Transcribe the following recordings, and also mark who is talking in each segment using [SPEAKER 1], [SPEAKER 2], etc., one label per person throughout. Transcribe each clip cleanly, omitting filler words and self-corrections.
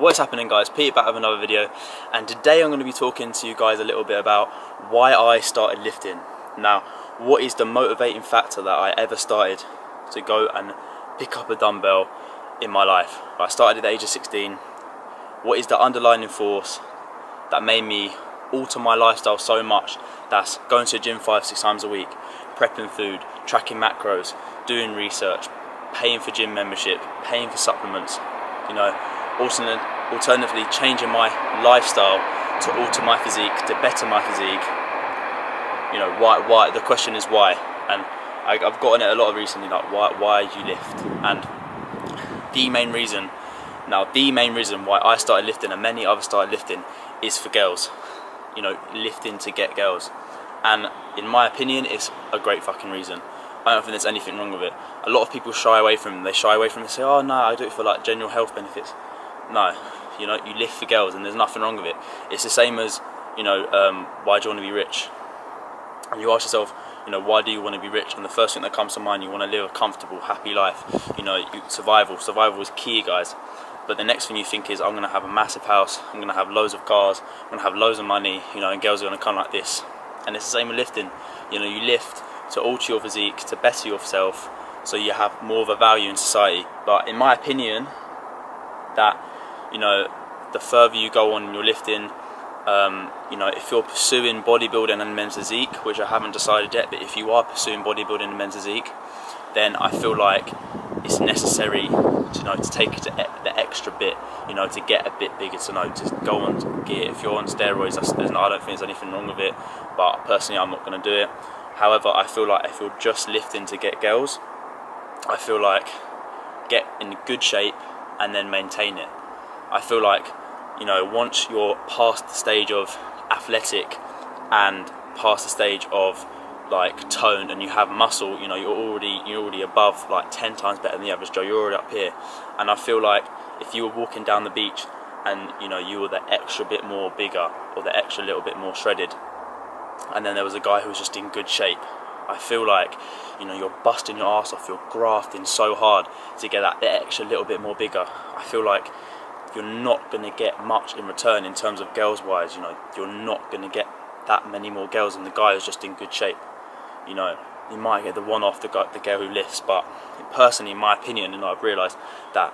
[SPEAKER 1] What's happening, guys? Pete back with another video, and today I'm going to be talking to you guys a little bit about why I started lifting. Now, what is the motivating factor that I ever started to go and pick up a dumbbell in my life? I started at the age of 16. What is the underlying force that made me alter my lifestyle so much? That's going to the gym 5-6 times a week, prepping food, tracking macros, doing research, paying for gym membership, paying for supplements, you know, alternatively changing my lifestyle to alter my physique, to better my physique. You know, why? The question is why, and I've gotten it a lot recently, like why you lift. And the main reason why I started lifting and many others started lifting is for girls. You know, lifting to get girls, and in my opinion, it's a great fucking reason. I don't think there's anything wrong with it. A lot of people shy away from it. They shy away from it and say, oh no, I do it for like general health benefits. No, you know, you lift for girls and there's nothing wrong with it. It's the same as, you know, why do you want to be rich? And you ask yourself, you know, why do you want to be rich? And the first thing that comes to mind, you want to live a comfortable, happy life. You know, survival is key, guys. But the next thing you think is, I'm going to have a massive house, I'm going to have loads of cars, I'm going to have loads of money, you know, and girls are going to come like this. And it's the same with lifting. You know, you lift to alter your physique, to better yourself, so you have more of a value in society. But in my opinion, that, you know, the further you go on in your lifting, you know, if you're pursuing bodybuilding and men's physique, which I haven't decided yet, but if you are pursuing bodybuilding and men's physique, then I feel like it's necessary to, you know, to take the extra bit, you know, to get a bit bigger, to know, to go on gear. If you're on steroids, I don't think there's anything wrong with it, but personally I'm not going to do it. However, I feel like if you're just lifting to get girls, I feel like get in good shape and then maintain it. I feel like, you know, once you're past the stage of athletic and past the stage of like tone and you have muscle, you know, you're already above, like 10 times better than the average Joe. You're already up here. And I feel like if you were walking down the beach and, you know, you were the extra bit more bigger or the extra little bit more shredded, and then there was a guy who was just in good shape, I feel like, you know, you're busting your ass off, you're grafting so hard to get that extra little bit more bigger. I feel like you're not going to get much in return in terms of girls wise. You know, you're not going to get that many more girls than the guy who's just in good shape. You know, you might get the one off the girl who lifts, but personally, in my opinion, and I've realised that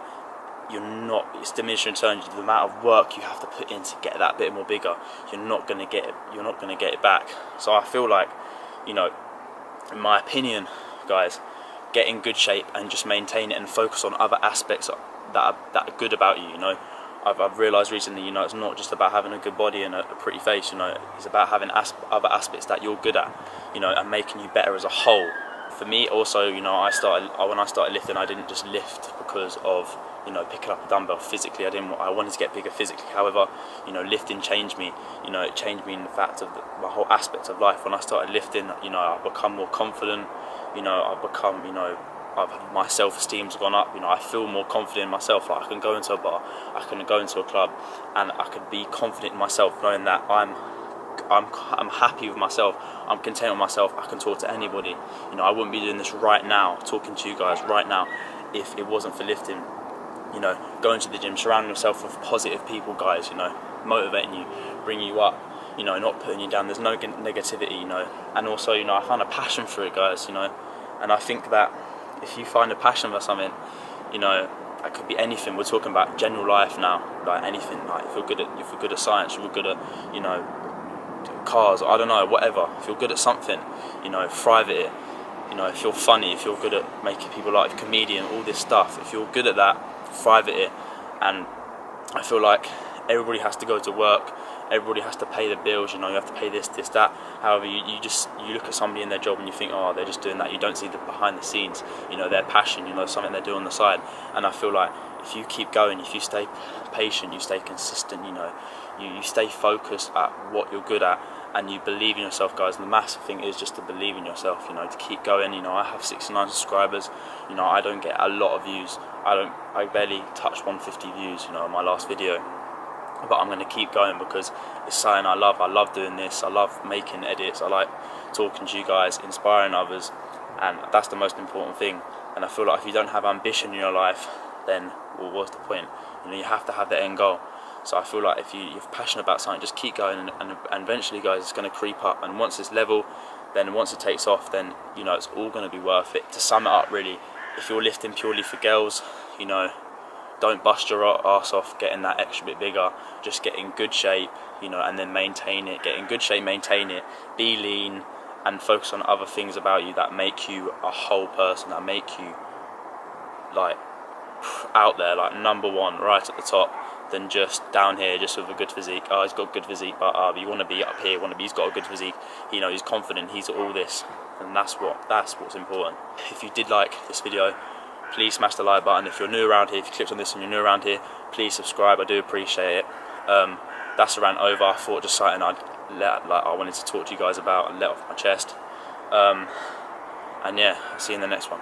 [SPEAKER 1] it's diminishing returns. The amount of work you have to put in to get that bit more bigger, you're not going to get it back. So I feel like, you know, in my opinion, guys, get in good shape and just maintain it and focus on other aspects that are good about you. You know, I've realised recently, you know, it's not just about having a good body and a pretty face. You know, it's about having other aspects that you're good at, you know, and making you better as a whole. For me, also, you know, when I started lifting, I didn't just lift because of, you know, picking up a dumbbell physically. I wanted to get bigger physically. However, you know, lifting changed me. You know, it changed me in the fact of my whole aspect of life. When I started lifting, you know, I've become more confident. You know, my self-esteem's gone up. You know, I feel more confident in myself. Like, I can go into a bar, I can go into a club, and I can be confident in myself, knowing that I'm happy with myself, I'm content with myself, I can talk to anybody. You know, I wouldn't be doing this right now, talking to you guys right now, if it wasn't for lifting. You know, going to the gym, surrounding yourself with positive people, guys, you know, motivating you, bringing you up, you know, not putting you down. There's no negativity, you know. And also, you know, I found a passion for it, guys, you know. And I think that if you find a passion for something, you know, that could be anything. We're talking about general life now, like anything. Like if you're good at science, if you're good at, you know, cars, I don't know, whatever. If you're good at something, you know, thrive at it. You know, if you're funny, if you're good at making people laugh, comedian, all this stuff, if you're good at that, thrive at it. And I feel like everybody has to go to work, everybody has to pay the bills, you know, you have to pay this, that. However, you look at somebody in their job and you think, oh, they're just doing that. You don't see the behind the scenes, you know, their passion, you know, something they do on the side. And I feel like if you keep going, if you stay patient, you stay consistent, you know, you stay focused at what you're good at, and you believe in yourself, guys. And the massive thing is just to believe in yourself, you know, to keep going. You know, I have 69 subscribers, you know, I don't get a lot of views. I barely touched 150 views, you know, on my last video. But I'm going to keep going because it's something I love doing this. I love making edits. I like talking to you guys, inspiring others, and that's the most important thing. And I feel like if you don't have ambition in your life, then well, what's the point? You know, you have to have the end goal. So I feel like if you're passionate about something, just keep going, and eventually, guys, it's going to creep up. And once it's level, then once it takes off, then you know it's all going to be worth it. To sum it up, really, if you're lifting purely for girls, you know, don't bust your ass off getting that extra bit bigger. Just get in good shape, you know, and then maintain it. Get in good shape, maintain it. Be lean, and focus on other things about you that make you a whole person, that make you like out there, like number one, right at the top, than just down here, just with a good physique. Oh, he's got good physique, but you want to be up here. He's got a good physique. You know, he's confident. He's all this, and that's what's important. If you did like this video, please smash the like button. If you're new around here, if you clicked on this and you're new around here, please subscribe. I do appreciate it. That's a rant over. I thought just something I wanted to talk to you guys about and let off my chest. And yeah, I'll see you in the next one.